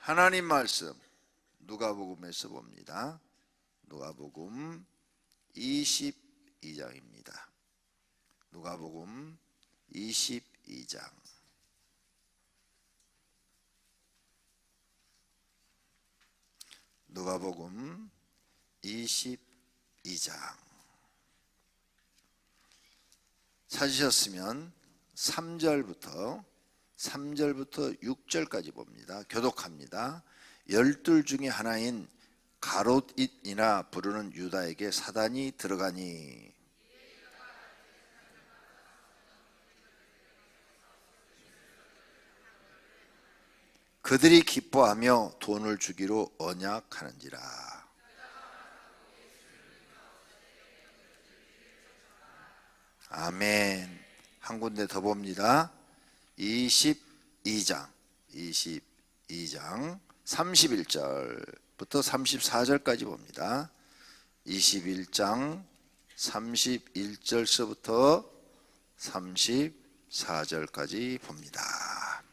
하나님 말씀 누가복음에서 봅니다. 누가복음 22장입니다. 누가복음 22장. 누가복음 22장. 찾으셨으면 3절부터 6절까지 봅니다. 교독합니다. 12 중에 하나인 가롯잇이나 부르는 유다에게 사단이 들어가니 그들이 기뻐하며 돈을 주기로 언약하는지라. 아멘. 한 군데 더 봅니다. 22장 31절부터 34절까지 봅니다. 21장 31절서부터 34절까지 봅니다.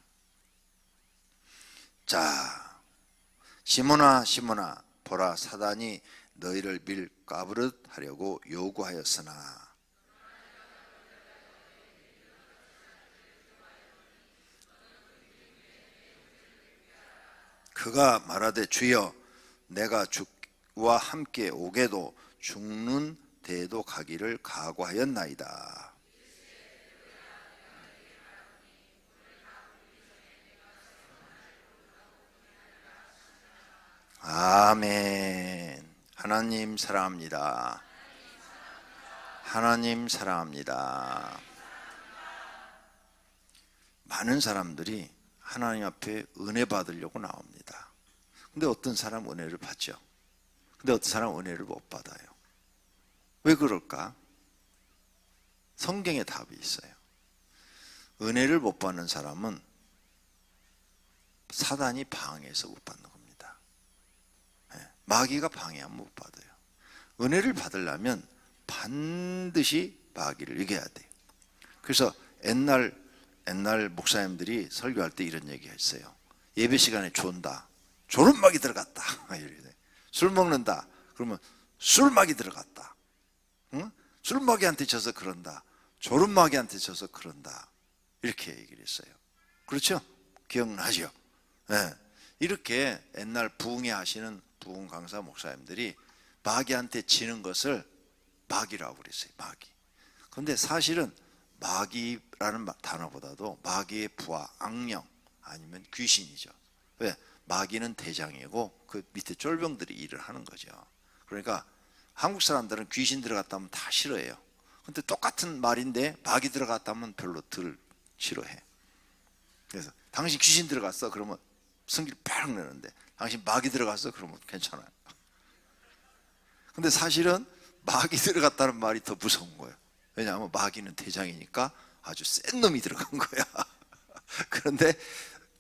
자, 시몬아 시몬아 보라, 사단이 너희를 밀 까부릇 하려고 요구하였으나 그가 말하되 주여, 내가 주와 함께 오게도 죽는 데에도 가기를 각오하였나이다. 아멘. 하나님 사랑합니다. 하나님 사랑합니다. 많은 사람들이 하나님 앞에 은혜 받으려고 나옵니다. 근데 어떤 사람은 은혜를 받죠. 근데 어떤 사람은 은혜를 못 받아요. 왜 그럴까? 성경에 답이 있어요. 은혜를 못 받는 사람은 사단이 방해해서 못 받는 겁니다. 마귀가 방해하면 못 받아요. 은혜를 받으려면 반드시 마귀를 이겨야 돼요. 그래서 옛날 목사님들이 설교할 때 이런 얘기 했어요. 예배 시간에 존다. 졸음막이 들어갔다. 술 먹는다. 그러면 술막이 들어갔다. 응? 술막이한테 져서 그런다. 졸음막이한테 져서 그런다. 이렇게 얘기를 했어요. 그렇죠? 기억나죠? 네. 이렇게 옛날 부흥회 하시는 부흥 강사 목사님들이 마귀한테 지는 것을 마귀라고 그랬어요. 마귀. 그런데 사실은 마귀라는 단어보다도 마귀의 부하, 악령 아니면 귀신이죠. 왜? 마귀는 대장이고 그 밑에 쫄병들이 일을 하는 거죠. 그러니까 한국 사람들은 귀신 들어갔다 하면 다 싫어해요. 근데 똑같은 말인데 마귀 들어갔다 하면 별로 덜 싫어해. 그래서 당신 귀신 들어갔어? 그러면 성질 팍 내는데 당신 마귀 들어갔어? 그러면 괜찮아요. 근데 사실은 마귀 들어갔다는 말이 더 무서운 거예요. 왜냐하면 마귀는 대장이니까 아주 센 놈이 들어간 거야. 그런데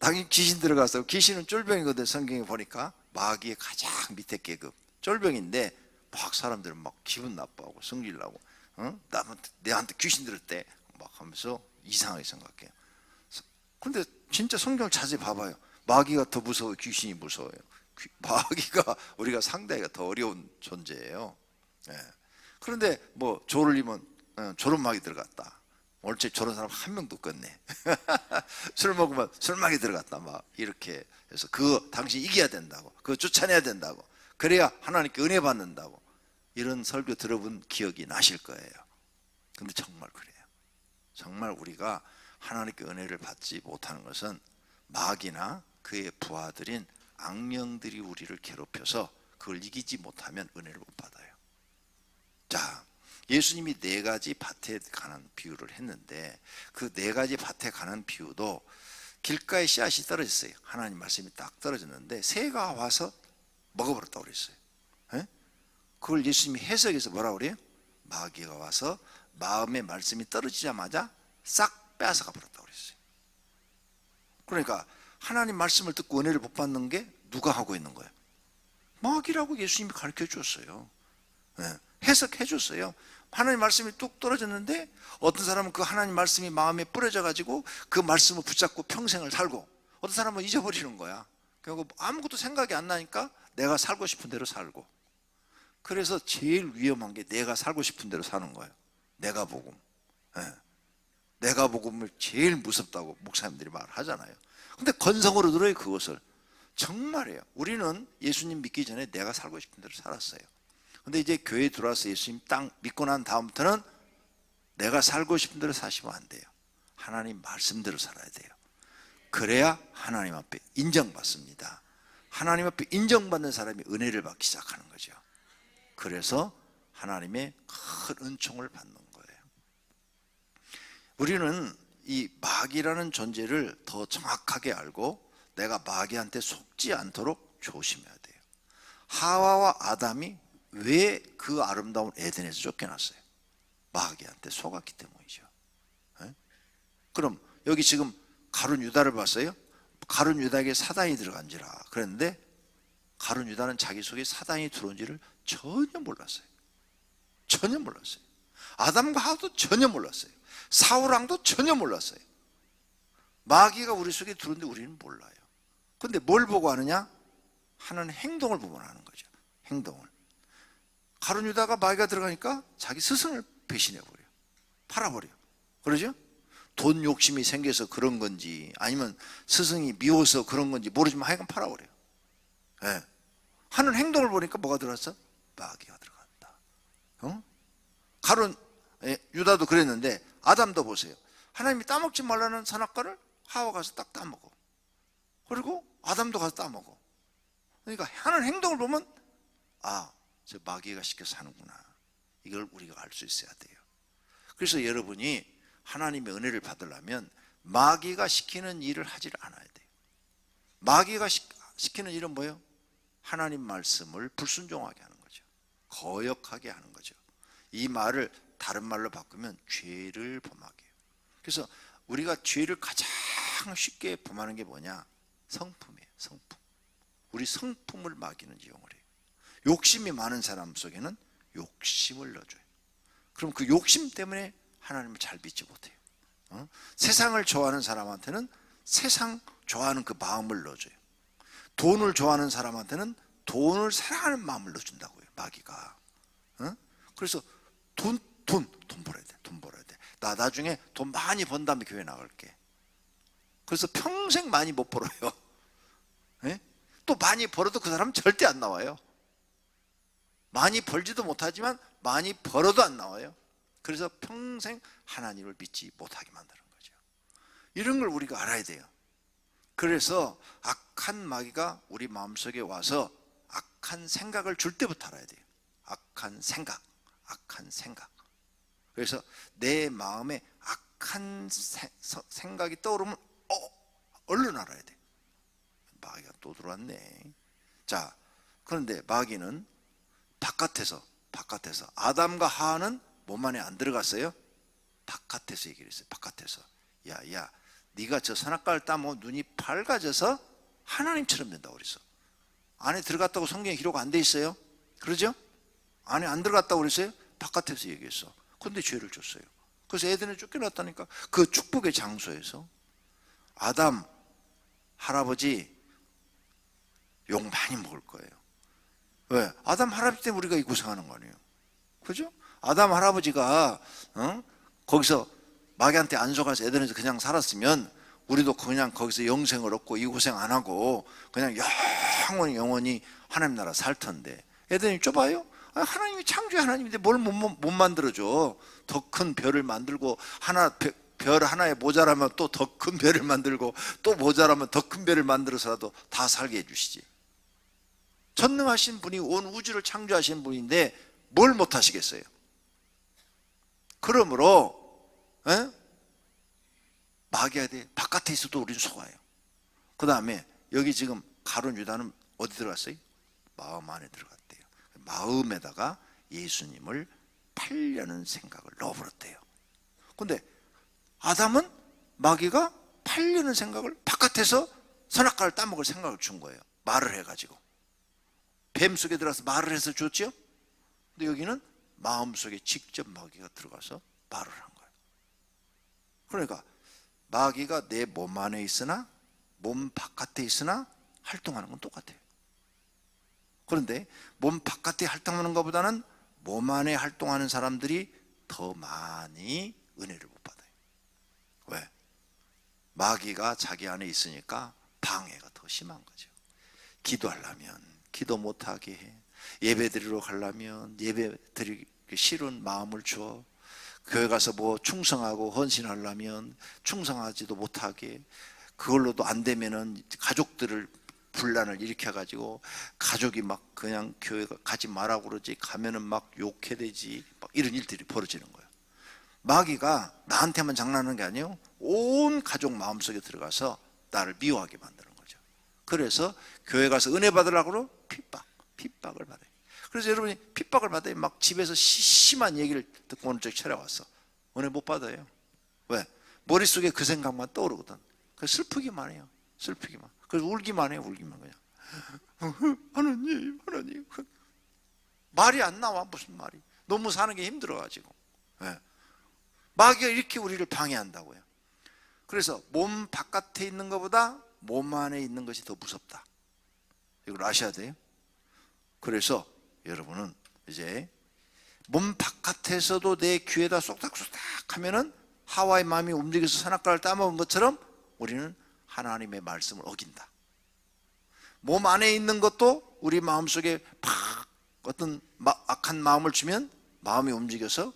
당연히 귀신 들어가서, 귀신은 쫄병이거든. 성경에 보니까 마귀의 가장 밑에 계급 쫄병인데 막 사람들은 막 기분 나빠하고 성질 나고, 내한테 귀신 들었대 막 하면서 이상하게 생각해요. 근데 진짜 성경을 자세히 봐봐요. 마귀가 더 무서워요? 귀신이 무서워요? 마귀가 우리가 상대하기가 더 어려운 존재예요. 그런데 뭐 졸리면 졸음막이 들어갔다. 얼핏 저런 사람 한 명도 없겠네. 술 먹으면 술막이 들어갔다. 막 이렇게 해서 그 당신 이겨야 된다고, 그거 쫓아내야 된다고, 그래야 하나님께 은혜 받는다고, 이런 설교 들어본 기억이 나실 거예요. 근데 정말 그래요. 정말 우리가 하나님께 은혜를 받지 못하는 것은 마귀나 그의 부하들인 악령들이 우리를 괴롭혀서 그걸 이기지 못하면 은혜를 못 받아요. 자, 예수님이 4가지 밭에 관한 비유를 했는데 그 4가지 밭에 관한 비유도 길가에 씨앗이 떨어졌어요. 하나님 말씀이 딱 떨어졌는데 새가 와서 먹어버렸다고 그랬어요. 그걸 예수님이 해석해서 뭐라고 그래요? 마귀가 와서 마음의 말씀이 떨어지자마자 싹 빼앗아가 버렸다고 그랬어요. 그러니까 하나님 말씀을 듣고 은혜를 못 받는 게 누가 하고 있는 거예요? 마귀라고 예수님이 가르쳐 줬어요. 해석해 줬어요. 하나님 말씀이 뚝 떨어졌는데 어떤 사람은 그 하나님 말씀이 마음에 뿌려져 가지고 그 말씀을 붙잡고 평생을 살고, 어떤 사람은 잊어버리는 거야. 결국 아무것도 생각이 안 나니까 내가 살고 싶은 대로 살고. 그래서 제일 위험한 게 내가 살고 싶은 대로 사는 거예요. 내가 복음. 예. 내가 복음을 제일 무섭다고 목사님들이 말하잖아요. 근데 건성으로 들어요, 그것을. 정말이에요. 우리는 예수님 믿기 전에 내가 살고 싶은 대로 살았어요. 근데 이제 교회에 들어와서 예수님 딱 믿고 난 다음부터는 내가 살고 싶은 대로 사시면 안 돼요. 하나님 말씀대로 살아야 돼요. 그래야 하나님 앞에 인정받습니다. 하나님 앞에 인정받는 사람이 은혜를 받기 시작하는 거죠. 그래서 하나님의 큰 은총을 받는 거예요. 우리는 이 마귀라는 존재를 더 정확하게 알고 내가 마귀한테 속지 않도록 조심해야 돼요. 하와와 아담이 왜 그 아름다운 에덴에서 쫓겨났어요? 마귀한테 속았기 때문이죠. 네? 그럼 여기 지금 가룟 유다를 봤어요? 가룟 유다에게 사단이 들어간지라 그랬는데 가룟 유다는 자기 속에 사단이 들어온지를 전혀 몰랐어요. 전혀 몰랐어요. 아담과 하와도 전혀 몰랐어요. 사울왕도 전혀 몰랐어요. 마귀가 우리 속에 들어오는데 우리는 몰라요. 근데 뭘 보고 하느냐? 하는 행동을 보면 하는 거죠. 행동을. 가룟 유다가 마귀가 들어가니까 자기 스승을 배신해버려요. 팔아버려요. 그러죠? 돈 욕심이 생겨서 그런 건지 아니면 스승이 미워서 그런 건지 모르지만 하여간 팔아버려요. 네. 하는 행동을 보니까 뭐가 들어갔어? 마귀가 들어갔다. 가룟 유다도 그랬는데 아담도 보세요. 하나님이 따먹지 말라는 선악과를 하와 가서 딱 따먹어. 그리고 아담도 가서 따먹어. 그러니까 하는 행동을 보면 저 마귀가 시켜서 하는구나. 이걸 우리가 알 수 있어야 돼요. 그래서 여러분이 하나님의 은혜를 받으려면 마귀가 시키는 일을 하질 않아야 돼요. 마귀가 시키는 일은 뭐예요? 하나님 말씀을 불순종하게 하는 거죠. 거역하게 하는 거죠. 이 말을 다른 말로 바꾸면 죄를 범하게 해요. 그래서 우리가 죄를 가장 쉽게 범하는 게 뭐냐? 성품이에요. 성품. 우리 성품을 마귀는 이용을 해요. 욕심이 많은 사람 속에는 욕심을 넣어줘요. 그럼 그 욕심 때문에 하나님을 잘 믿지 못해요. 세상을 좋아하는 사람한테는 세상 좋아하는 그 마음을 넣어줘요. 돈을 좋아하는 사람한테는 돈을 사랑하는 마음을 넣어준다고요. 마귀가. 그래서 돈 벌어야 돼. 돈 벌어야 돼. 나 나중에 돈 많이 번 다음에 교회 나갈게. 그래서 평생 많이 못 벌어요. 네? 또 많이 벌어도 그 사람은 절대 안 나와요. 많이 벌지도 못하지만 많이 벌어도 안 나와요. 그래서 평생 하나님을 믿지 못하게 만드는 거죠. 이런 걸 우리가 알아야 돼요. 그래서 악한 마귀가 우리 마음속에 와서 악한 생각을 줄 때부터 알아야 돼요. 악한 생각. 그래서 내 마음에 악한 생각이 떠오르면 얼른 알아야 돼. 마귀가 또 들어왔네. 자, 그런데 마귀는 바깥에서 아담과 하와는 몸 안에 안 들어갔어요. 바깥에서 얘기를 했어요. 바깥에서 야 네가 저 선악과를 따먹으면 눈이 밝아져서 하나님처럼 된다고 그랬어. 안에 들어갔다고 성경에 기록 안 돼 있어요. 그러죠? 안에 안 들어갔다고 그랬어요. 바깥에서 얘기했어. 그런데 죄를 줬어요. 그래서 에덴에 쫓겨났다니까. 그 축복의 장소에서 아담 할아버지 욕 많이 먹을 거예요. 왜? 아담 할아버지 때문에 우리가 이 고생하는 거 아니에요. 그죠? 아담 할아버지가 거기서 마귀한테 안 속아서 에덴에서 그냥 살았으면 우리도 그냥 거기서 영생을 얻고 이 고생 안 하고 그냥 영원히 하나님 나라 살 텐데. 에덴이 좁아요? 하나님이 창조의 하나님인데 뭘 못 만들어줘. 더 큰 별을 만들고 별 하나에 모자라면 또 더 큰 별을 만들고 또 모자라면 더 큰 별을 만들어서라도 다 살게 해주시지. 전능하신 분이 온 우주를 창조하신 분인데 뭘 못하시겠어요? 그러므로 마귀한테 바깥에 있어도 우리는 속아요. 그 다음에 여기 지금 가룟 유다는 어디 들어갔어요? 마음 안에 들어갔대요. 마음에다가 예수님을 팔려는 생각을 넣어버렸대요. 근데 아담은 마귀가 팔려는 생각을 바깥에서 선악과를 따먹을 생각을 준 거예요. 말을 해가지고 뱀 속에 들어가서 말을 해서 줬죠. 근데 여기는 마음속에 직접 마귀가 들어가서 말을 한 거예요. 그러니까 마귀가 내 몸 안에 있으나 몸 바깥에 있으나 활동하는 건 똑같아요. 그런데 몸 바깥에 활동하는 것보다는 몸 안에 활동하는 사람들이 더 많이 은혜를 못 받아요. 왜? 마귀가 자기 안에 있으니까 방해가 더 심한 거죠. 기도하려면 기도 못하게 해. 예배 드리러 가려면 예배 드리기 싫은 마음을 줘. 교회 가서 뭐 충성하고 헌신하려면 충성하지도 못하게, 그걸로도 안 되면은 가족들을 분란을 일으켜가지고 가족이 막 그냥 교회 가지 말라고 그러지, 가면은 막 욕해대지, 막 이런 일들이 벌어지는 거예요. 마귀가 나한테만 장난하는 게 아니에요. 온 가족 마음속에 들어가서 나를 미워하게 만드는 거죠. 그래서 교회 가서 은혜 받으려고 핍박을 받아요. 그래서 여러분이 핍박을 받아요. 막 집에서 심한 얘기를 듣고 오늘 쪽 찾아왔어. 은혜 못 받아요. 왜? 머릿속에 그 생각만 떠오르거든. 그래서 슬프기만 해요. 슬프기만. 그래서 울기만 해요. 울기만 그냥. 하나님. 말이 안 나와. 무슨 말이. 너무 사는 게 힘들어가지고. 네. 마귀가 이렇게 우리를 방해한다고요. 그래서 몸 바깥에 있는 것보다 몸 안에 있는 것이 더 무섭다. 이걸 아셔야 돼요. 그래서 여러분은 이제 몸 바깥에서도 내 귀에다 쏙닥쏙닥 하면은 하와의 마음이 움직여서 선악과를 따먹은 것처럼 우리는 하나님의 말씀을 어긴다. 몸 안에 있는 것도 우리 마음속에 팍 어떤 악한 마음을 주면 마음이 움직여서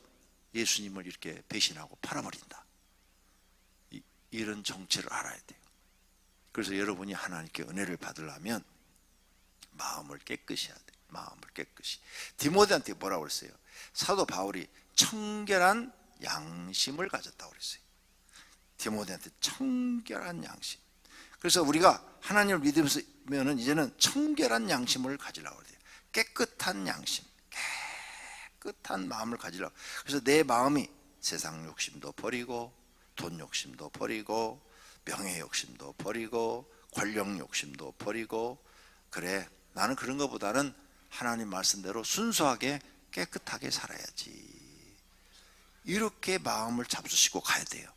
예수님을 이렇게 배신하고 팔아버린다. 이런 정체를 알아야 돼요. 그래서 여러분이 하나님께 은혜를 받으려면 마음을 깨끗이 해야 돼요. 마음을 깨끗이. 디모데한테 뭐라고 그랬어요? 사도 바울이 청결한 양심을 가졌다고 그랬어요. 디모데한테 청결한 양심. 그래서 우리가 하나님을 믿으면은 이제는 청결한 양심을 가지려고 그래요. 깨끗한 양심, 깨끗한 마음을 가지려고. 그래서 내 마음이 세상 욕심도 버리고, 돈 욕심도 버리고, 명예 욕심도 버리고, 권력 욕심도 버리고, 그래, 나는 그런 것보다는 하나님 말씀대로 순수하게 깨끗하게 살아야지. 이렇게 마음을 잡수시고 가야 돼요.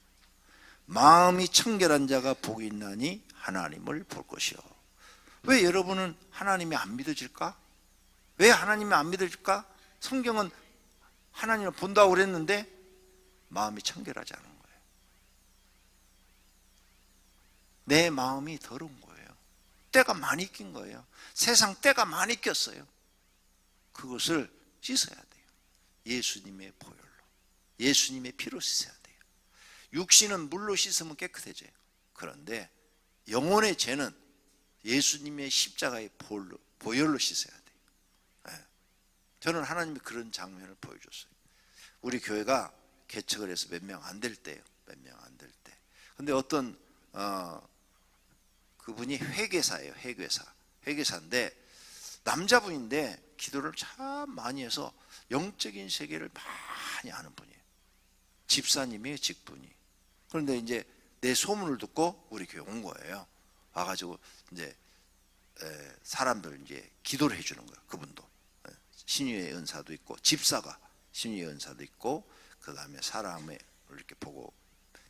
마음이 청결한 자가 복이 있나니 하나님을 볼 것이요. 왜 여러분은 하나님이 안 믿어질까? 왜 하나님이 안 믿어질까? 성경은 하나님을 본다고 그랬는데 마음이 청결하지 않은 거예요. 내 마음이 더러운 거예요. 때가 많이 낀 거예요. 세상 때가 많이 꼈어요. 그것을 씻어야 돼요. 예수님의 보혈로, 예수님의 피로 씻어야 돼요. 육신은 물로 씻으면 깨끗해져요. 그런데 영혼의 죄는 예수님의 십자가의 보혈로 씻어야 돼요. 네. 저는 하나님이 그런 장면을 보여줬어요. 우리 교회가 개척을 해서 몇 명 안 될 때예요. 몇 명 안 될 때. 근데 어떤 그분이 회계사예요. 회계사인데 남자분인데 기도를 참 많이 해서 영적인 세계를 많이 아는 분이에요. 집사님이에요, 직분이. 그런데 이제 내 소문을 듣고 우리 교회 온 거예요. 와가지고 이제 사람들 이제 기도를 해주는 거예요. 그분도 신유의 은사도 있고, 집사가 신유의 은사도 있고, 그 다음에 사람을 이렇게 보고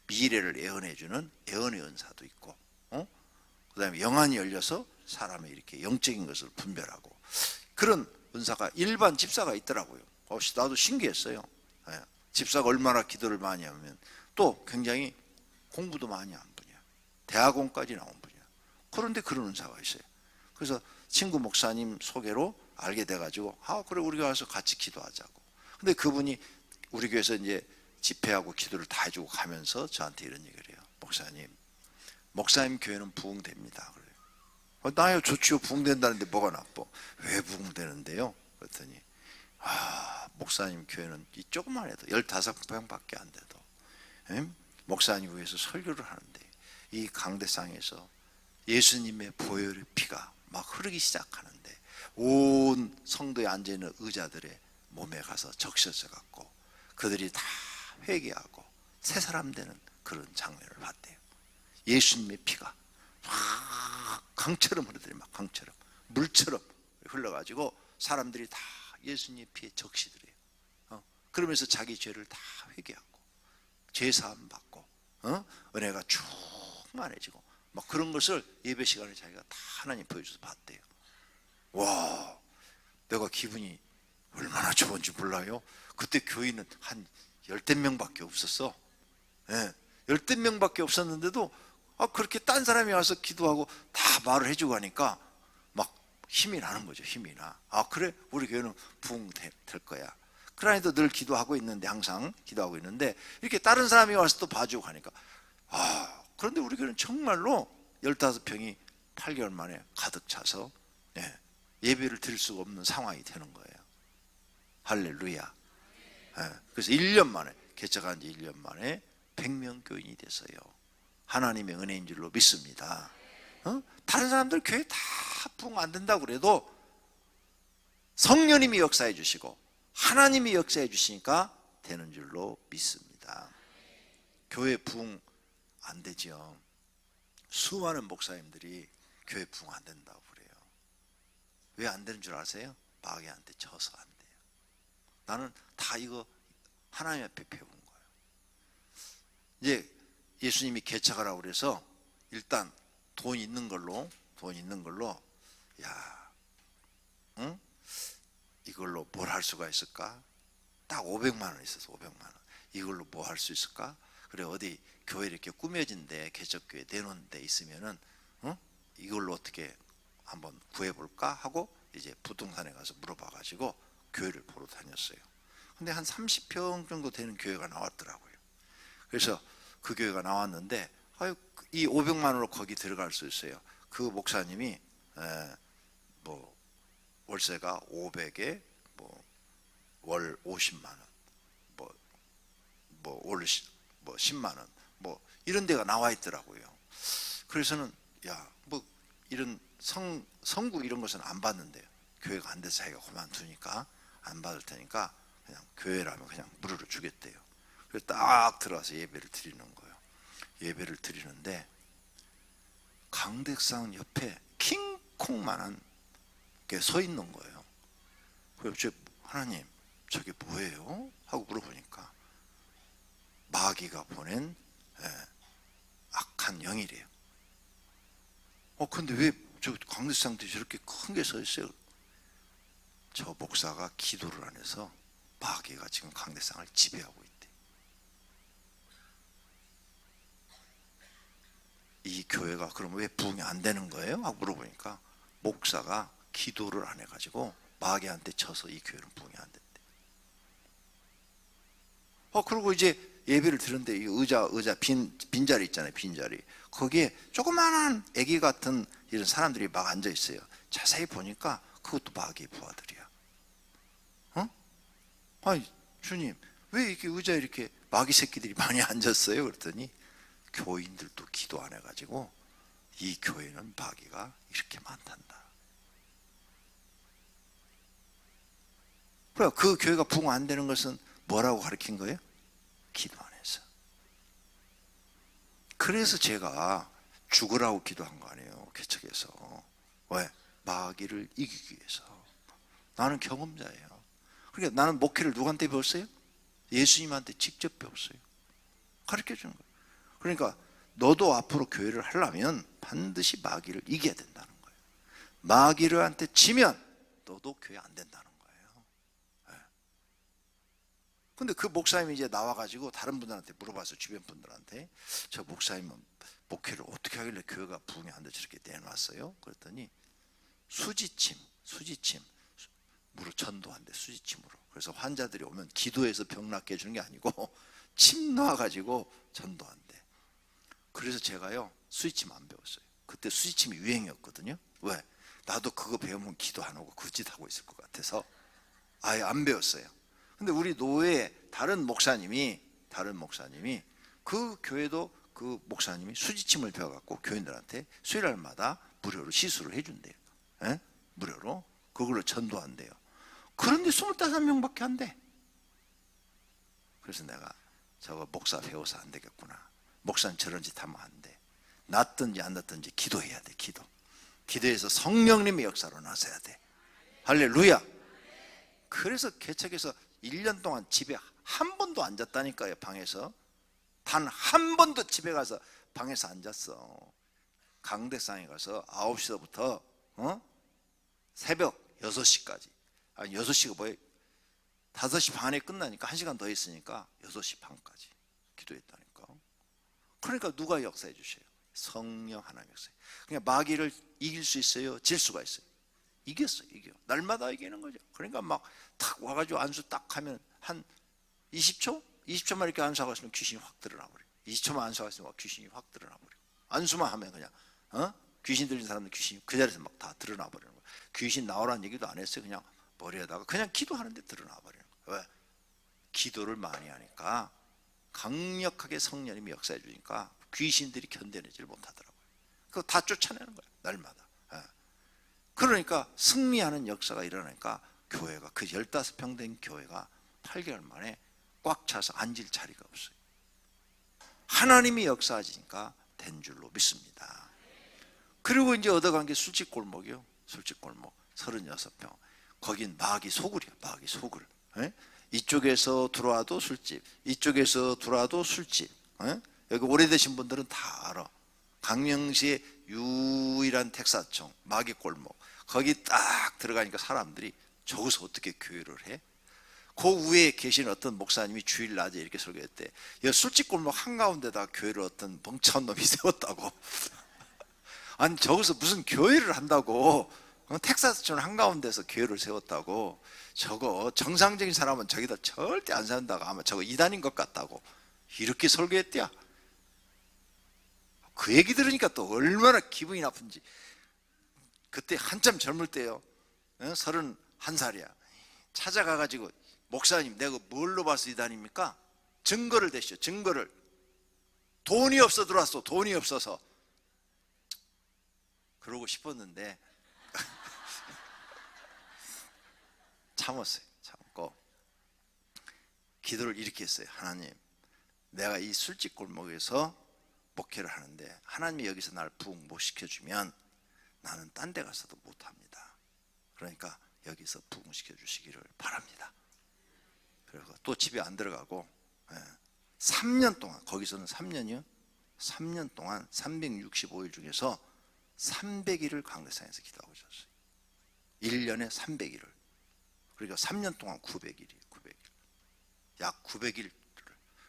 미래를 예언해주는 예언의 은사도 있고, 그 다음에 영안이 열려서 사람의 이렇게 영적인 것을 분별하고, 그런 은사가 일반 집사가 있더라고요. 나도 신기했어요. 집사가 얼마나 기도를 많이 하면, 또 굉장히 공부도 많이 한 분이야. 대학원까지 나온 분이야. 그런데 그런 은사가 있어요. 그래서 친구 목사님 소개로 알게 돼가지고, 그래, 우리 가서 같이 기도하자고. 근데 그분이 우리 교회에서 이제 집회하고 기도를 다 해주고 가면서 저한테 이런 얘기를 해요. 목사님 교회는 부흥됩니다. 그래요. 나야 좋지요. 부흥된다는데 뭐가 나빠? 왜 부흥되는데요? 그랬더니 목사님 교회는 이 조그만 해도 15평밖에 안 돼도 목사님 위해서 설교를 하는데 이 강대상에서 예수님의 보혈의 피가 막 흐르기 시작하는데 온 성도에 앉아있는 의자들의 몸에 가서 적셔져 갖고 그들이 다 회개하고 새 사람 되는 그런 장면을 봤대요. 예수님의 피가 막 강처럼 흐르더니, 막 강처럼 물처럼 흘러가지고 사람들이 다 예수님의 피에 적시더래요. 그러면서 자기 죄를 다 회개하고 죄 사함 받고 은혜가 충만해지고 막 그런 것을 예배 시간에 자기가 다 하나님 보여줘서 봤대요. 와, 내가 기분이 얼마나 좋은지 몰라요. 그때 교인은 한 열댓 명밖에 없었어. 예, 열댓 명밖에 없었는데도 그렇게 딴 사람이 와서 기도하고 다 말을 해주고 하니까 막 힘이 나는 거죠. 힘이 나. 그래, 우리 교회는 부흥될 거야. 그러니까 늘 기도하고 있는데, 항상 기도하고 있는데, 이렇게 다른 사람이 와서 또 봐주고 하니까 그런데 우리 교회는 정말로 15평이 8개월 만에 가득 차서 예배를 드릴 수가 없는 상황이 되는 거예요. 할렐루야. 그래서 1년 만에, 개척한 지 1년 만에 100명 교인이 됐어요. 하나님의 은혜인 줄로 믿습니다. 다른 사람들 교회 다 부흥 안 된다고 그래도 성령님이 역사해 주시고 하나님이 역사해 주시니까 되는 줄로 믿습니다. 교회 부흥 안 되죠. 수많은 목사님들이 교회 부흥 안 된다고 그래요. 왜 안 되는 줄 아세요? 마귀한테 져서 안 돼요. 나는 다 이거 하나님 앞에 배운 거예요. 이제 예수님이 개척하라고 그래서 일단 돈 있는 걸로 이걸로 뭘 할 수가 있을까? 딱 500만 원 있어서 500만 원. 이걸로 뭐 할 수 있을까? 그래, 어디 교회 이렇게 꾸며진 데, 개척교회 내놓은 데 있으면은 이걸로 어떻게 한번 구해볼까 하고 이제 부동산에 가서 물어봐가지고 교회를 보러 다녔어요. 근데 한 30평 정도 되는 교회가 나왔더라고요. 그래서 그 교회가 나왔는데 이 500만 원으로 거기 들어갈 수 있어요. 그 목사님이 뭐 월세가 500에 월 50만 원, 월 10만 원, 이런 데가 나와 있더라고요. 그래서는 이런 성구 이런 것은 안 받는데요. 교회가 안 돼서 자기가 그만두니까 안 받을 테니까 그냥 교회라면 그냥 무료로 주겠대요. 그래서 딱 들어가서 예배를 드리는 거예요. 예배를 드리는데 강대상 옆에 킹콩만한 게 서 있는 거예요. 그래서 하나님, 저게 뭐예요? 하고 물어보니까 마귀가 보낸 악한 영이래요. 근데 왜 저 강대상들이 저렇게 큰 게 서 있어요? 저 목사가 기도를 안 해서 마귀가 지금 강대상을 지배하고 있대. 이 교회가 그럼 왜 부흥이 안 되는 거예요? 하고 물어보니까 목사가 기도를 안 해가지고 마귀한테 쳐서 이 교회는 부흥이 안 된대. 그리고 이제 예배를 드는데 이 의자 빈자리 있잖아요. 빈자리. 거기에 조그마한 애기 같은 이런 사람들이 막 앉아 있어요. 자세히 보니까 그것도 마귀의 부하들이야. 아니, 주님, 왜 이렇게 의자에 이렇게 마귀 새끼들이 많이 앉았어요? 그랬더니 교인들도 기도 안 해가지고 이 교회는 마귀가 이렇게 많단다. 그래, 그 교회가 부흥 안 되는 것은 뭐라고 가르친 거예요? 기도 안 해서. 그래서 제가 죽으라고 기도한 거 아니에요, 개척에서. 왜? 마귀를 이기기 위해서. 나는 경험자예요. 그러니까 나는 목회를 누구한테 배웠어요? 예수님한테 직접 배웠어요. 가르쳐 주는 거예요. 그러니까 너도 앞으로 교회를 하려면 반드시 마귀를 이겨야 된다는 거예요. 마귀한테 지면 너도 교회 안 된다는 거예요. 근데 그 목사님이 이제 나와가지고 다른 분들한테 물어봐서, 주변 분들한테, 저 목사님은 목회를 어떻게 하길래 교회가 부흥이 안 돼 저렇게 내놨어요? 그랬더니 수지침 무로 전도한대, 수지침으로. 그래서 환자들이 오면 기도해서 병 낫게 해주는 게 아니고 침 놔가지고 전도한대. 그래서 제가요 수지침 안 배웠어요. 그때 수지침이 유행이었거든요. 왜? 나도 그거 배우면 기도 안 하고 그 짓 하고 있을 것 같아서 아예 안 배웠어요. 근데 우리 노회에 다른 목사님이 그 교회도 그 목사님이 수지침을 배워갖고 교인들한테 수요일마다 무료로 시술을 해준대요. 무료로 그걸로 전도한대요. 그런데 25명밖에 안 돼. 그래서 내가 저거 목사 배워서 안 되겠구나. 목사는 저런 짓 하면 안 돼. 낫든지 안 낫든지 기도해야 돼. 기도해서 성령님의 역사로 나서야 돼. 할렐루야. 그래서 개척해서 1년 동안 집에 한 번도 앉았다니까요. 방에서 단 한 번도 집에 가서 방에서 앉았어. 강대상에 가서 9시부터 새벽 6시까지, 아니 6시가 뭐예요? 5시 반에 끝나니까 1시간 더 있으니까 6시 반까지 기도했다니까. 그러니까 누가 역사해 주셔요? 성령 하나님 역사해. 그냥 마귀를 이길 수 있어요? 질 수가 있어요? 이겼어요. 이겨. 날마다 이기는 거죠. 그러니까 막 탁 와가지고 안수 딱 하면 한 20초? 20초만 이렇게 안수하고 있으면 귀신이 확 드러나 버려요. 20초만 안수하고 있으면 귀신이 확 드러나 버려요. 안수만 하면 그냥 귀신 들린 사람들 귀신이 그 자리에서 막 다 드러나 버리는 거예요. 귀신 나오라는 얘기도 안 했어요. 그냥 머리에다가 그냥 기도하는데 드러나 버리는 거예요. 왜? 기도를 많이 하니까, 강력하게 성령님이 역사해 주니까 귀신들이 견뎌내지를 못하더라고요. 그거 다 쫓아내는 거예요. 날마다. 그러니까 승리하는 역사가 일어나니까 교회가, 그 15평 된 교회가 8개월 만에 꽉 차서 앉을 자리가 없어요. 하나님이 역사하시니까 된 줄로 믿습니다. 그리고 이제 얻어간 게 술집골목이요. 술집골목 36평. 거긴 마귀 소굴이야. 마귀 소굴. 이쪽에서 들어와도 술집, 이쪽에서 들어와도 술집. 여기 오래되신 분들은 다 알아. 강명시의 유일한 택사청 마귀골목. 거기 딱 들어가니까 사람들이 저기서 어떻게 교회를 해? 그 위에 계신 어떤 목사님이 주일 낮에 이렇게 설교했대. 여 술집골목 한가운데다 교회를 어떤 멍청한 놈이 세웠다고. 아니 저기서 무슨 교회를 한다고. 텍사스촌 한가운데서 교회를 세웠다고. 저거 정상적인 사람은 저기다 절대 안 산다고. 아마 저거 이단인 것 같다고 이렇게 설교했대야. 그 얘기 들으니까 또 얼마나 기분이 나쁜지. 그때 한참 젊을 때요. 31살이야. 찾아가가지고 목사님 내가 뭘로 봐서 이단입니까? 증거를 대시죠. 증거를. 돈이 없어 들어왔어. 돈이 없어서. 그러고 싶었는데 참았어요. 참고 기도를 이렇게 했어요. 하나님, 내가 이 술집 골목에서 목회를 하는데 하나님이 여기서 날 부흥 못 시켜주면 나는 딴 데 가서도 못합니다. 그러니까 여기서 부흥시켜 주시기를 바랍니다. 그리고 또 집에 안 들어가고 3년 동안, 거기서는 3년이요? 3년 동안 365일 중에서 300일을 강대상에서 기도하고 있었어요. 1년에 300일을. 그러니까 3년 동안 900일이에요. 900일. 약 900일.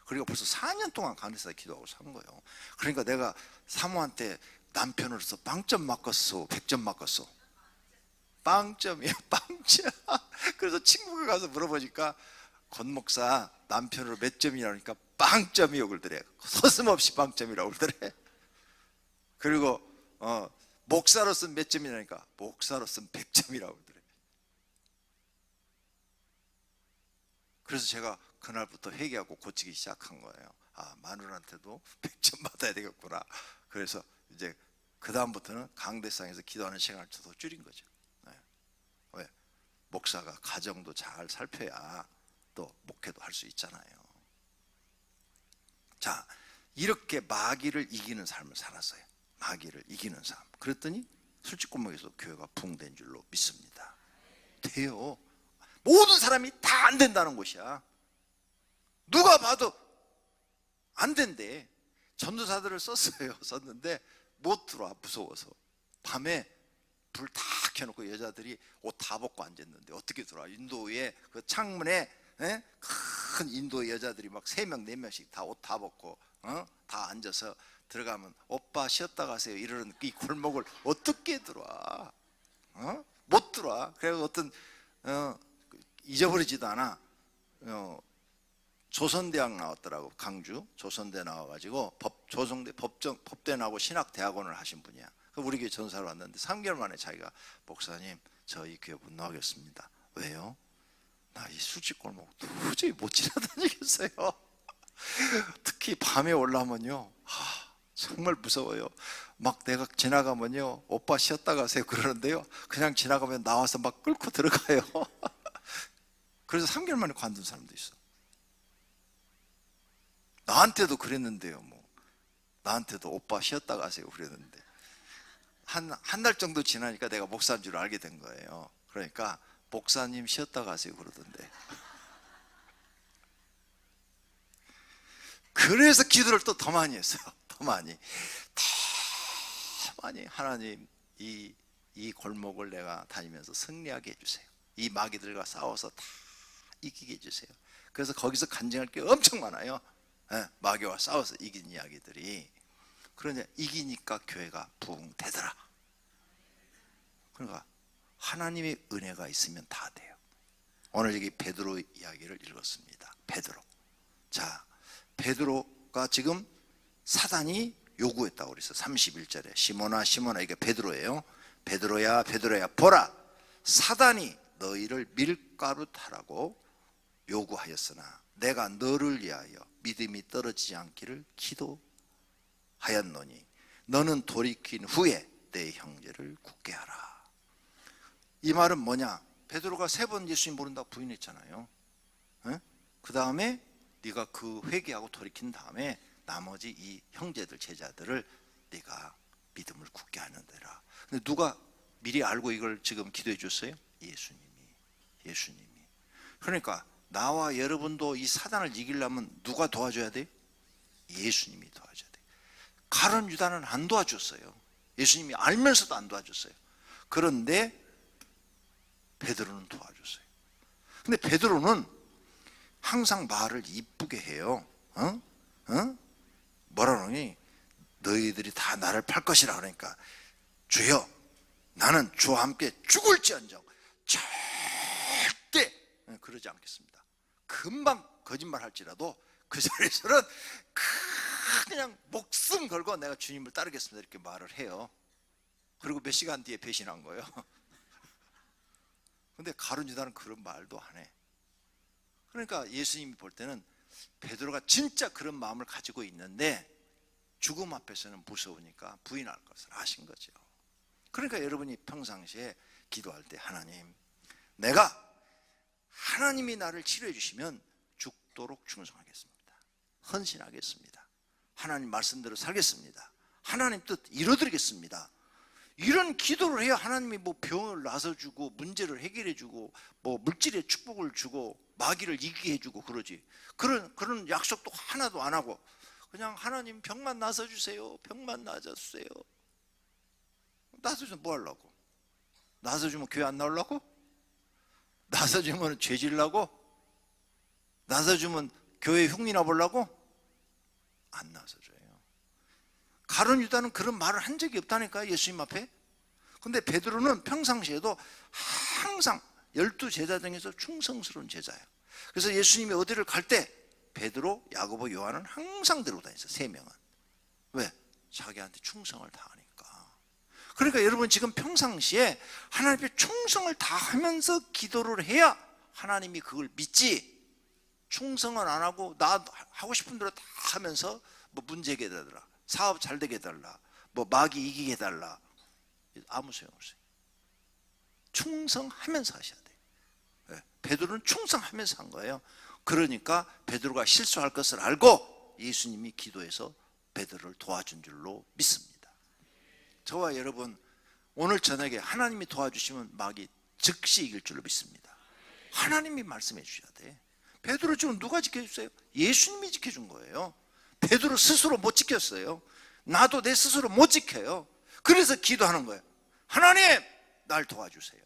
그러니까 벌써 4년 동안 강대상에 기도하고 산 거예요. 그러니까 내가 사모한테 남편으로서 빵점 맞겠어, 100점 맞겠어? 빵점이야, 빵점. 그래서 친구가 가서 물어보니까 권 목사 남편으로 몇 점이라니까 빵점이요 그러더래. 서슴없이 빵점이라고 그러더래. 그리고 목사로서는 몇 점이라니까 목사로서는 100점이라고 그러더래. 그래서 제가 그날부터 회개하고 고치기 시작한 거예요. 아, 마누라한테도 100점 받아야 되겠구나. 그래서 이제 그 다음부터는 강대상에서 기도하는 시간을 더 줄인 거죠. 왜? 목사가 가정도 잘 살펴야 또 목회도 할 수 있잖아요. 자, 이렇게 마귀를 이기는 삶을 살았어요. 마귀를 이기는 삶. 그랬더니 술집골목에서 교회가 붕된 줄로 믿습니다. 돼요. 모든 사람이 다 안 된다는 곳이야. 누가 봐도 안 된대. 전도사들을 썼는데 못 들어와, 무서워서. 밤에 불 다 켜놓고 여자들이 옷 다 벗고 앉았는데 어떻게 들어와? 인도에 그 창문에 큰 인도 여자들이 막 3명 4명씩 다 옷 다 벗고 다 앉아서 들어가면 오빠 쉬었다 가세요 이러는 이 골목을 어떻게 들어와? 못 들어와. 그래서 어떤 잊어버리지도 않아. 조선대학 나왔더라고. 강주 조선대 나와가지고 조선대 법대 나오고 신학대학원을 하신 분이야. 우리 교회 전사로 왔는데 3개월 만에 자기가 목사님 저 이 교회 못 나가겠습니다. 왜요? 나 이 술집골목 도저히 못 지나다니겠어요. 특히 밤에 올라오면요 정말 무서워요. 막 내가 지나가면요 오빠 쉬었다 가세요 그러는데요 그냥 지나가면 나와서 막 끌고 들어가요. 그래서 3개월 만에 관둔 사람도 있어. 나한테도 그랬는데요. 뭐 나한테도 오빠 쉬었다 가세요 그랬는데 한 달 정도 지나니까 내가 목사인 줄 알게 된 거예요. 그러니까 목사님 쉬었다 가세요 그러던데. 그래서 기도를 또 더 많이 했어요. 더 많이 가만히 하나님 이 골목을 내가 다니면서 승리하게 해주세요. 이 마귀들과 싸워서 다 이기게 해주세요. 그래서 거기서 간증할 게 엄청 많아요. 마귀와 싸워서 이긴 이야기들이. 그러냐 이기니까 교회가 부흥되더라. 그러니까 하나님의 은혜가 있으면 다 돼요. 오늘 여기 베드로 이야기를 읽었습니다. 베드로. 자, 베드로가 지금 사단이 요구했다고 그랬어요. 31절에 시몬아 시몬아, 이게 베드로예요. 베드로야 베드로야 보라, 사단이 너희를 밀가루 타라고 요구하였으나 내가 너를 위하여 믿음이 떨어지지 않기를 기도하였노니 너는 돌이킨 후에 내 형제를 굳게 하라. 이 말은 뭐냐? 베드로가 3번 예수님 모른다고 부인했잖아요. 그 다음에 네가 그 회개하고 돌이킨 다음에 나머지 이 형제들 제자들을 네가 믿음을 굳게 하는 데라. 근데 누가 미리 알고 이걸 지금 기도해 줬어요? 예수님이. 그러니까 나와 여러분도 이 사단을 이기려면 누가 도와줘야 돼요? 예수님이 도와줘야 돼요. 가룟 유다는 안 도와줬어요. 예수님이 알면서도 안 도와줬어요. 그런데 베드로는 도와줬어요. 근데 베드로는 항상 말을 이쁘게 해요. 뭐라 그러니? 너희들이 다 나를 팔 것이라 그러니까 주여 나는 주와 함께 죽을지언정 절대 그러지 않겠습니다. 금방 거짓말 할지라도 그 자리에서는 그냥 목숨 걸고 내가 주님을 따르겠습니다 이렇게 말을 해요. 그리고 몇 시간 뒤에 배신한 거예요. 근데 가룟 유다는 그런 말도 안 해. 그러니까 예수님이 볼 때는 베드로가 진짜 그런 마음을 가지고 있는데 죽음 앞에서는 무서우니까 부인할 것을 아신 거죠. 그러니까 여러분이 평상시에 기도할 때 하나님, 내가 하나님이 나를 치료해 주시면 죽도록 충성하겠습니다. 헌신하겠습니다. 하나님 말씀대로 살겠습니다. 하나님 뜻 이루어드리겠습니다. 이런 기도를 해야 하나님이 뭐 병을 나서주고 문제를 해결해주고 뭐 물질의 축복을 주고 마귀를 이기게 해주고 그러지. 그런 약속도 하나도 안 하고 그냥 하나님 병만 나서주세요. 병만 나서주세요. 나서주면 뭐 하려고? 나서주면 교회 안 나오려고? 나서주면 죄 지으려고? 나서주면 교회 흉내나 보려고? 안 나서줘요. 가룟 유다는 그런 말을 한 적이 없다니까요, 예수님 앞에. 근데 베드로는 평상시에도 항상 12제자 중에서 충성스러운 제자예요. 그래서 예수님이 어디를 갈 때 베드로, 야고보, 요한은 항상 데리고 다녔어요. 3명은. 왜? 자기한테 충성을 다하니까. 그러니까 여러분 지금 평상시에 하나님께 충성을 다하면서 기도를 해야 하나님이 그걸 믿지, 충성은 안 하고 나 하고 싶은 대로 다 하면서 뭐 문제 해결해달라, 사업 잘 되게 해달라, 뭐 마귀 이기게 해달라, 아무 소용없어요. 충성하면서 하셔야 돼요. 베드로는 충성하면서 한 거예요. 그러니까 베드로가 실수할 것을 알고 예수님이 기도해서 베드로를 도와준 줄로 믿습니다. 저와 여러분 오늘 저녁에 하나님이 도와주시면 마귀 즉시 이길 줄로 믿습니다. 하나님이 말씀해 주셔야 돼. 베드로 지금 누가 지켜줬어요? 예수님이 지켜준 거예요. 베드로 스스로 못 지켰어요. 나도 내 스스로 못 지켜요. 그래서 기도하는 거예요. 하나님 날 도와주세요.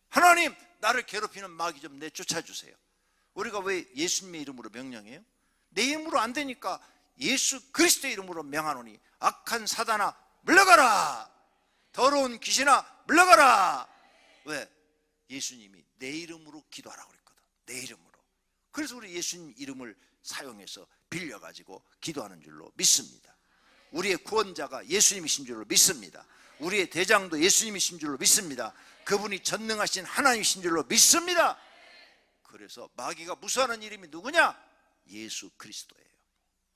하나님 나를 괴롭히는 마귀 좀 내쫓아 주세요. 우리가 왜 예수님의 이름으로 명령해요? 내 이름으로 안 되니까 예수 그리스도의 이름으로 명하노니 악한 사단아 물러가라, 더러운 귀신아 물러가라. 왜? 예수님이 내 이름으로 기도하라고 그랬거든. 내 이름으로. 그래서 우리 예수님 이름을 사용해서 빌려가지고 기도하는 줄로 믿습니다. 우리의 구원자가 예수님이신 줄로 믿습니다. 우리의 대장도 예수님이신 줄로 믿습니다. 그분이 전능하신 하나님이신 줄로 믿습니다. 그래서 마귀가 무서워하는 이름이 누구냐? 예수 그리스도예요.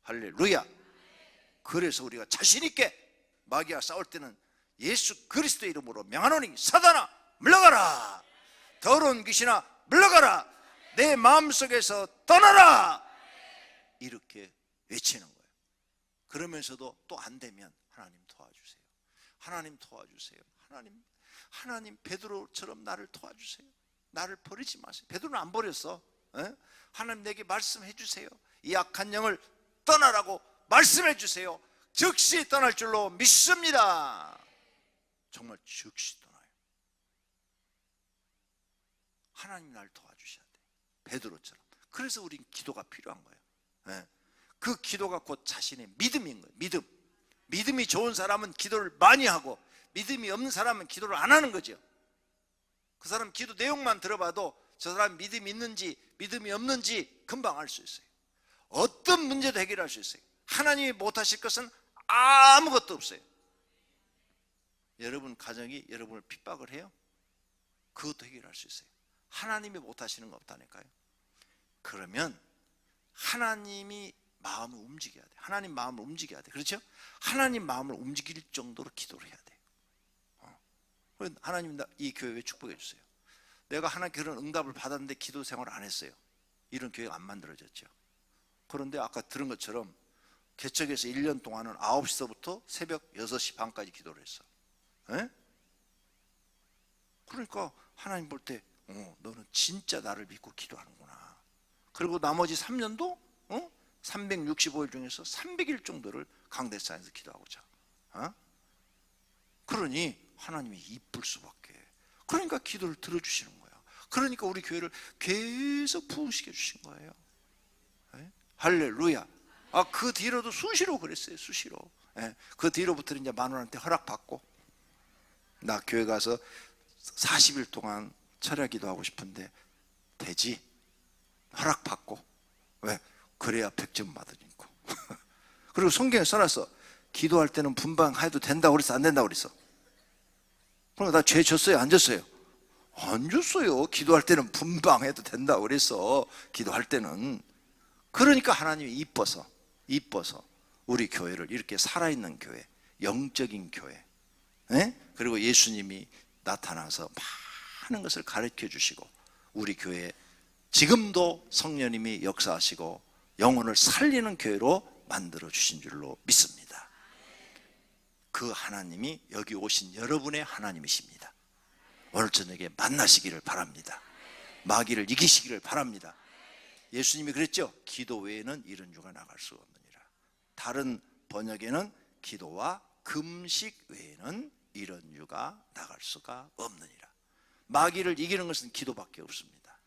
할렐루야. 그래서 우리가 자신 있게 마귀와 싸울 때는 예수 그리스도의 이름으로 명하노니 사단아 물러가라, 더러운 귀신아 물러가라, 내 마음속에서 떠나라, 이렇게 외치는 거예요. 그러면서도 또 안 되면 하나님 도와주세요. 하나님 도와주세요. 하나님 베드로처럼 나를 도와주세요. 나를 버리지 마세요. 베드로는 안 버렸어. 하나님 내게 말씀해 주세요. 이 악한 영을 떠나라고 말씀해 주세요. 즉시 떠날 줄로 믿습니다. 정말 즉시 떠나요. 하나님 날 도와주셔야 돼. 베드로처럼. 그래서 우린 기도가 필요한 거예요. 네. 그 기도가 곧 자신의 믿음인 거예요. 믿음. 믿음이 좋은 사람은 기도를 많이 하고 믿음이 없는 사람은 기도를 안 하는 거죠. 그 사람 기도 내용만 들어봐도 저 사람 믿음이 있는지 믿음이 없는지 금방 알 수 있어요. 어떤 문제도 해결할 수 있어요. 하나님이 못하실 것은 아무것도 없어요. 여러분 가정이 여러분을 핍박을 해요? 그것도 해결할 수 있어요. 하나님이 못하시는 거 없다니까요. 그러면 하나님이 마음을 움직여야 돼. 하나님 마음을 움직여야 돼. 그렇죠? 하나님 마음을 움직일 정도로 기도를 해야 돼. 하나님 이 교회 왜 축복해 주세요? 내가 하나님께 그런 응답을 받았는데 기도 생활을 안 했어요. 이런 교회가 안 만들어졌죠. 그런데 아까 들은 것처럼 개척에서 1년 동안은 9시서부터 새벽 6시 반까지 기도를 했어. 에? 그러니까 하나님 볼 때 너는 진짜 나를 믿고 기도하는구나. 그리고 나머지 3년도 365일 중에서 300일 정도를 강대상에서 기도하고 자. 그러니 하나님이 이쁠 수밖에. 그러니까 기도를 들어주시는 거야. 그러니까 우리 교회를 계속 부흥시켜 주신 거예요. 네? 할렐루야. 그 뒤로도 수시로 그랬어요. 수시로. 네? 그 뒤로부터는 이제 만원한테 허락받고 나 교회 가서 40일 동안 철야 기도하고 싶은데 되지? 허락받고. 왜? 그래야 100점 받으니까. 그리고 성경에 써놨어. 기도할 때는 분방해도 된다고 그랬어? 안 된다고 그랬어? 그러니까 나 죄 졌어요? 안 졌어요? 안 졌어요. 기도할 때는 분방해도 된다고 그랬어. 기도할 때는. 그러니까 하나님이 이뻐서 우리 교회를 이렇게 살아있는 교회, 영적인 교회, 네? 그리고 예수님이 나타나서 많은 것을 가르쳐 주시고 우리 교회에 지금도 성령님이 역사하시고 영혼을 살리는 교회로 만들어 주신 줄로 믿습니다. 그 하나님이 여기 오신 여러분의 하나님이십니다. 오늘 저녁에 만나시기를 바랍니다. 마귀를 이기시기를 바랍니다. 예수님이 그랬죠. 기도 외에는 이런 유가 나갈 수가 없느니라. 다른 번역에는 기도와 금식 외에는 이런 유가 나갈 수가 없느니라. 마귀를 이기는 것은 기도밖에 없습니다.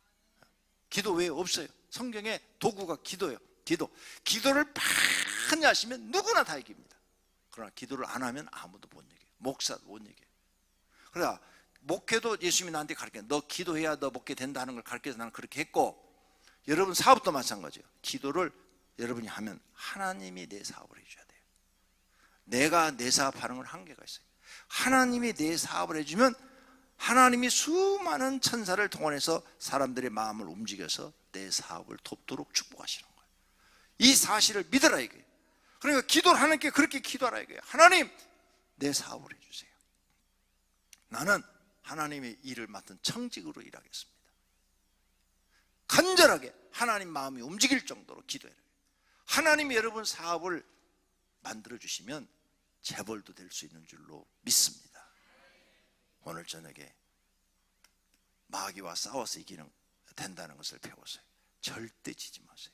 기도 외에 없어요. 성경에 도구가 기도예요. 기도를 많이 하시면 누구나 다 이깁니다. 그러나 기도를 안 하면 아무도 못 이겨요. 목사도 못 이겨요. 그러나 목회도 예수님이 나한테 가르쳐요. 너 기도해야 너 목회 된다는 걸 가르쳐서 나는 그렇게 했고, 여러분 사업도 마찬가지예요. 기도를 여러분이 하면 하나님이 내 사업을 해줘야 돼요. 내가 내 사업하는 건 한계가 있어요. 하나님이 내 사업을 해주면 하나님이 수많은 천사를 동원해서 사람들의 마음을 움직여서 내 사업을 돕도록 축복하시는 거예요. 이 사실을 믿으라 이거예요. 그러니까 기도를 하나님께 그렇게 기도하라 이거예요. 하나님 내 사업을 해주세요. 나는 하나님의 일을 맡은 청직으로 일하겠습니다. 간절하게 하나님 마음이 움직일 정도로 기도해라. 하나님이 여러분 사업을 만들어주시면 재벌도 될 수 있는 줄로 믿습니다. 오늘 저녁에 마귀와 싸워서 이기는 된다는 것을 배웠어요. 절대 지지 마세요.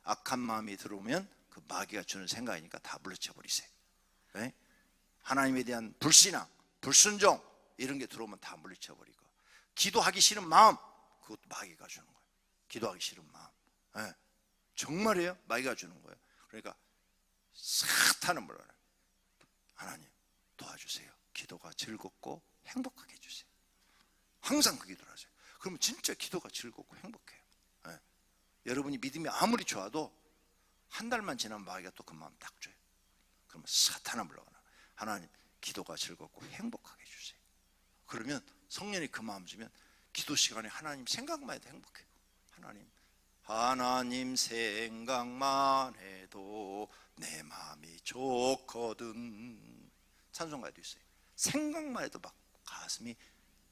악한 마음이 들어오면 그 마귀가 주는 생각이니까 다 물리쳐버리세요. 네? 하나님에 대한 불신앙, 불순종 이런 게 들어오면 다 물리쳐버리고, 기도하기 싫은 마음 그것도 마귀가 주는 거예요. 기도하기 싫은 마음, 네. 정말이에요. 마귀가 주는 거예요. 그러니까 사탄은 물러나요. 하나님 도와주세요. 기도가 즐겁고 행복하게 해주세요. 항상 그 기도를 하세요. 그러면 진짜 기도가 즐겁고 행복해요. 네. 여러분이 믿음이 아무리 좋아도 한 달만 지나면 마귀가 또 그 마음 딱 줘요. 그러면 사탄은 물러가나. 하나님 기도가 즐겁고 행복하게 해주세요. 그러면 성령이 그 마음 주면 기도 시간에 하나님 생각만 해도 행복해요. 하나님 생각만 해도 내 마음이 좋거든. 찬송가에도 있어요. 생각만 해도 막 가슴이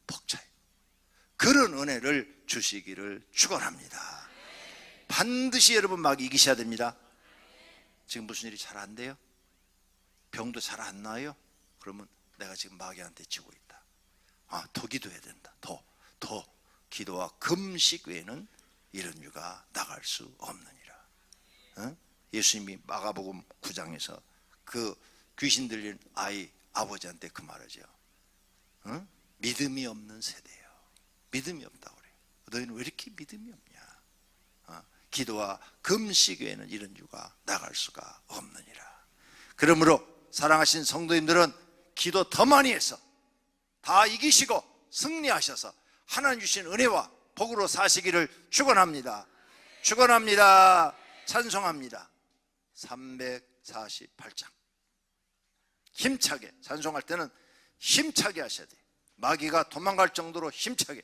벅차요. 그런 은혜를 주시기를 축원합니다. 반드시 여러분 마귀 이기셔야 됩니다. 지금 무슨 일이 잘 안 돼요? 병도 잘 안 나요? 그러면 내가 지금 마귀한테 지고 있다. 더 기도해야 된다. 더 기도와 금식 외에는 이런 유가 나갈 수 없느니라. 예수님이 마가복음 9장에서 그 귀신 들린 아버지한테 그 말하죠. 응? 믿음이 없는 세대예요. 믿음이 없다고 그래요. 너희는 왜 이렇게 믿음이 없냐? 기도와 금식 외에는 이런 유가 나갈 수가 없느니라. 그러므로 사랑하신 성도님들은 기도 더 많이 해서 다 이기시고 승리하셔서 하나님 주신 은혜와 복으로 사시기를 축원합니다. 축원합니다. 찬송합니다. 348장. 힘차게 찬송할 때는 힘차게 하셔야 돼요. 마귀가 도망갈 정도로 힘차게